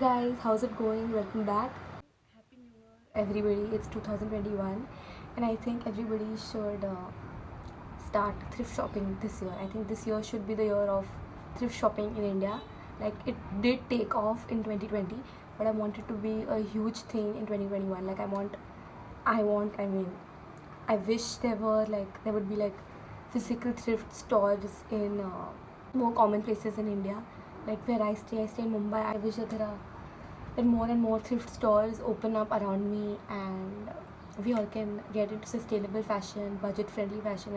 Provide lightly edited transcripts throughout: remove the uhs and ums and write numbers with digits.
Guys, how's it going? Welcome back. Happy New Year, everybody. It's 2021, and I think everybody should start thrift shopping this year. I think this year should be the year of thrift shopping in India. Like it did take off in 2020, but I want it to be a huge thing in 2021. Like I mean, I wish there would be like physical thrift stores in more common places in India. Like where I stay in Mumbai. I wish that more and more thrift stores open up around me, and we all can get into sustainable fashion, budget friendly fashion,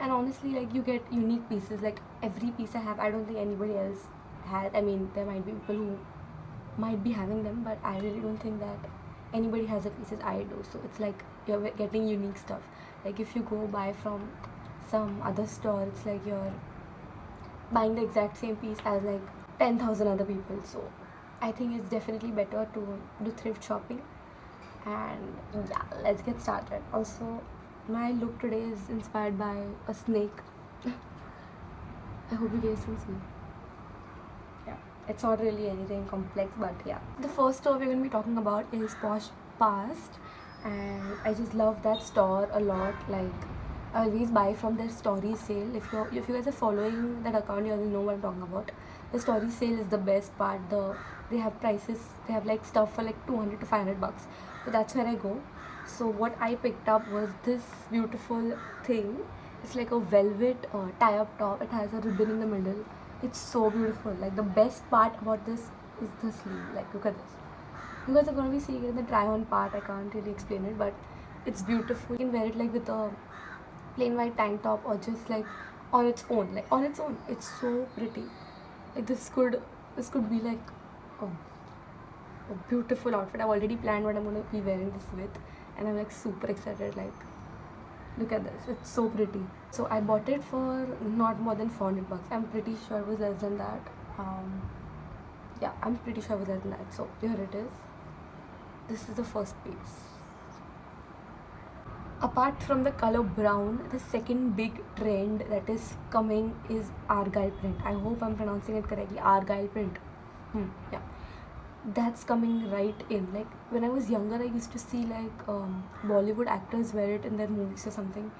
and honestly, like you get unique pieces. Like every piece I have, I don't think anybody else has. I mean, there might be people who might be having them, but I really don't think that anybody has the pieces I do. So it's like you're getting unique stuff. Like if you go buy from some other store, it's like you're buying the exact same piece as like 10,000 other people. So I think it's definitely better to do thrift shopping. And yeah, let's get started. Also, my look today is inspired by a snake. I hope you guys can see. Yeah, it's not really anything complex, but yeah. The first store we're going to be talking about is Posh Past, and I just love that store a lot. Like I always buy from their story sale. If you guys are following that account, you already know what I'm talking about. The story sale is the best part. They have prices. They have like stuff for like 200 to 500 bucks. So that's where I go. So what I picked up was this beautiful thing. It's like a velvet tie-up top. It has a ribbon in the middle. It's so beautiful. Like the best part about this is the sleeve. Like look at this. You guys are gonna be seeing it in the try-on part. I can't really explain it, but it's beautiful. You can wear it like with a plain white tank top or just like on its own. Like on its own, it's so pretty. Like this could be like a, a beautiful outfit. I've already planned what I'm gonna be wearing this with, and I'm like super excited. Like look at this, it's so pretty. So I bought it for not more than 400 bucks. I'm pretty sure it was less than that. Yeah, I'm pretty sure it was less than that. So here it is. This is the first piece. Apart from the color brown, the second big trend that is coming is argyle print. I hope I'm pronouncing it correctly. Argyle print. Yeah, that's coming right in. Like when I was younger, I used to see like Bollywood actors wear it in their movies or something,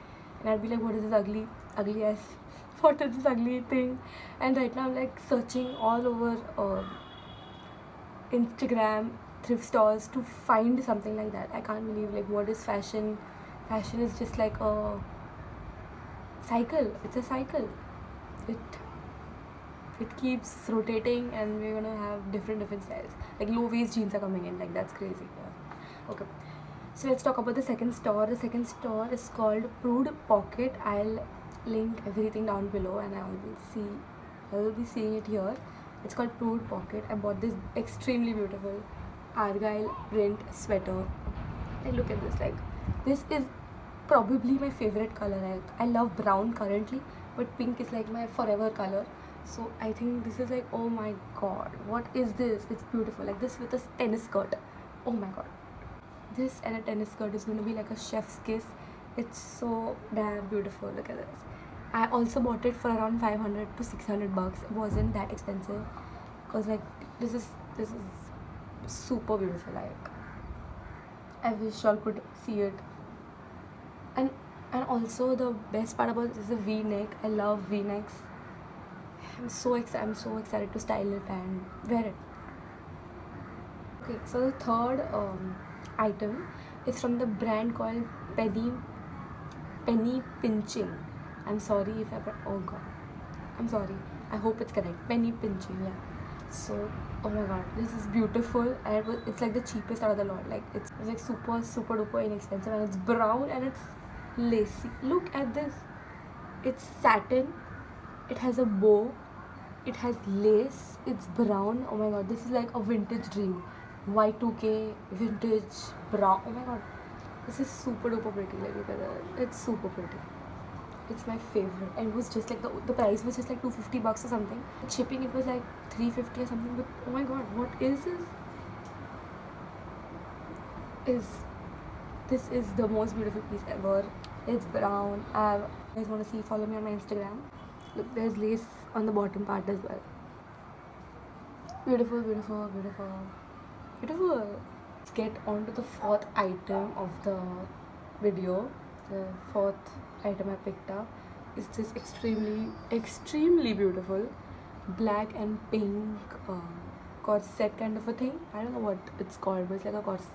and I'd be like, "What is this ugly ass? What is this ugly thing?" And right now, I'm like searching all over Instagram thrift stores to find something like that. I can't believe like what is fashion. Fashion is just like a cycle. It's a cycle. It it keeps rotating, and we're gonna have different styles. Like low waist jeans are coming in. Like that's crazy. Yeah. Okay. So let's talk about the second store. The second store is called Prude Pocket. I'll link everything down below, and I will be seeing it here. It's called Prude Pocket. I bought this extremely beautiful argyle print sweater. Like look at this. Like this is probably my favorite color. I love brown currently, but pink is like my forever color. So I think this is like, oh my god, what is this? It's beautiful. Like this with a tennis skirt. Oh my god, this and a tennis skirt is going to be like a chef's kiss. It's so damn beautiful. Look at this. I also bought it for around 500 to 600 bucks. It wasn't that expensive because like this is super beautiful. Like I wish y'all could see it. And also the best part about this is the V-neck. I love V-necks. I'm so excited to style it and wear it. Okay, so the third item is from the brand called Penny Pinching. I'm sorry if I oh god. I'm sorry. I hope it's correct. Penny Pinching, yeah. So oh my god, this is beautiful, and it's like the cheapest out of the lot. Like it's like super duper inexpensive, and it's brown and it's lacy. Look at this. It's satin. It has a bow. It has lace. It's brown. Oh my god, this is like a vintage dream. Y2K vintage brown. Oh my god, this is super duper pretty. Like look at that. It's super pretty. It's my favorite, and it was just like the price was just like 250 bucks or something. Shipping it was like 350 or something. But oh my god, what is this? This is the most beautiful piece ever. It's brown. You guys want to see? Follow me on my Instagram. Look, there's lace on the bottom part as well. Beautiful, beautiful, beautiful, beautiful. Let's get on to the fourth item of the video. The fourth item I picked up is this extremely beautiful black and pink corset kind of a thing. I don't know what it's called, but it's like a corset.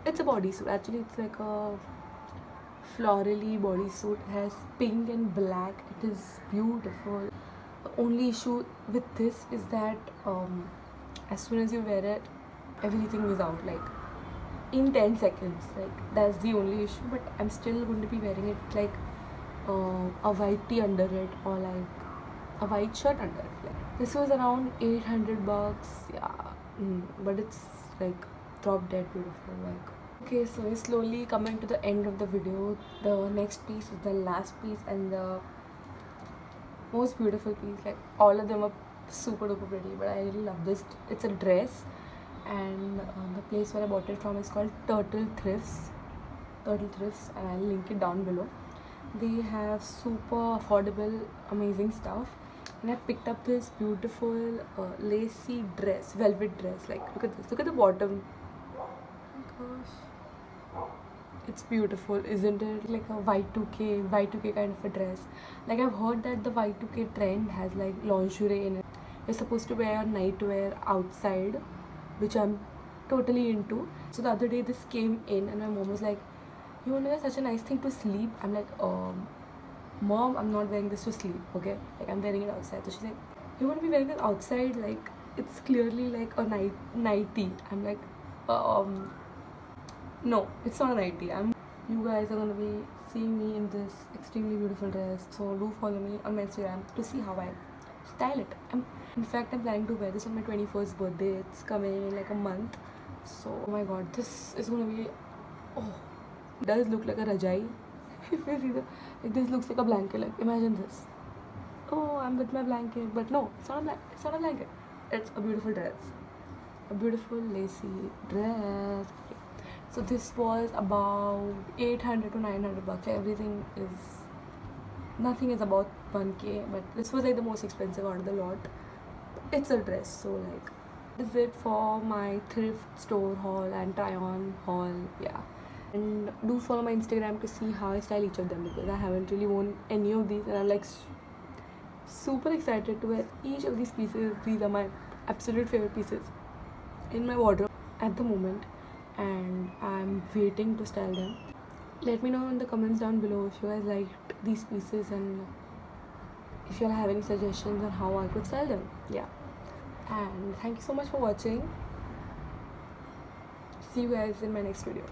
It's a bodysuit. Actually, it's like a florally bodysuit. It has pink and black. It is beautiful. The only issue with this is that as soon as you wear it, everything is out like in 10 seconds. Like that's the only issue. But I'm still going to be wearing it like a white tee under it, or like a white shirt under it. Like, this was around 800 bucks. Yeah, but it's like drop dead beautiful. Like, okay, so we're slowly coming to the end of the video. The next piece is the last piece and the most beautiful piece. Like all of them are super duper pretty, but I really love this. It's a dress, and the place where I bought it from is called Turtle Thrifts, and I'll link it down below. They have super affordable, amazing stuff, and I picked up this beautiful lacy dress, velvet dress. Like, look at this, look at the bottom. Oh my gosh, it's beautiful, isn't it? Like a Y2K kind of a dress. Like, I've heard that the Y2K trend has like lingerie in it. You're supposed to wear nightwear outside, which I'm totally into. So the other day this came in and my mom was like, you want to wear such a nice thing to sleep? I'm like, Mom, I'm not wearing this to sleep, okay? Like, I'm wearing it outside. So she's like, you want to be wearing this outside? Like, it's clearly like a nightie. I'm like, no, it's not a nightie. You guys are gonna be seeing me in this extremely beautiful dress. So do follow me on my Instagram to see how I style it. In fact, I'm planning to wear this on my 21st birthday. It's coming in like a month. So, oh my god, this is gonna be, oh, it does look like a rajai. If you see this looks like a blanket. Like, imagine this. Oh, I'm with my blanket, but no, it's not a blanket. It's a beautiful dress, a beautiful lacy dress. So this was about 800 to 900 bucks. Nothing is about 1K, but this was like the most expensive out of the lot. It's a dress, so like, this is it for my thrift store haul and try on haul. Yeah, and do follow my Instagram to see how I style each of them, because I haven't really worn any of these and I'm like super excited to wear each of these pieces. These are my absolute favorite pieces in my wardrobe at the moment, and I'm waiting to style them. Let me know in the comments down below if you guys liked these pieces and if you all have any suggestions on how I could style them. Yeah, and thank you so much for watching. See you guys in my next video.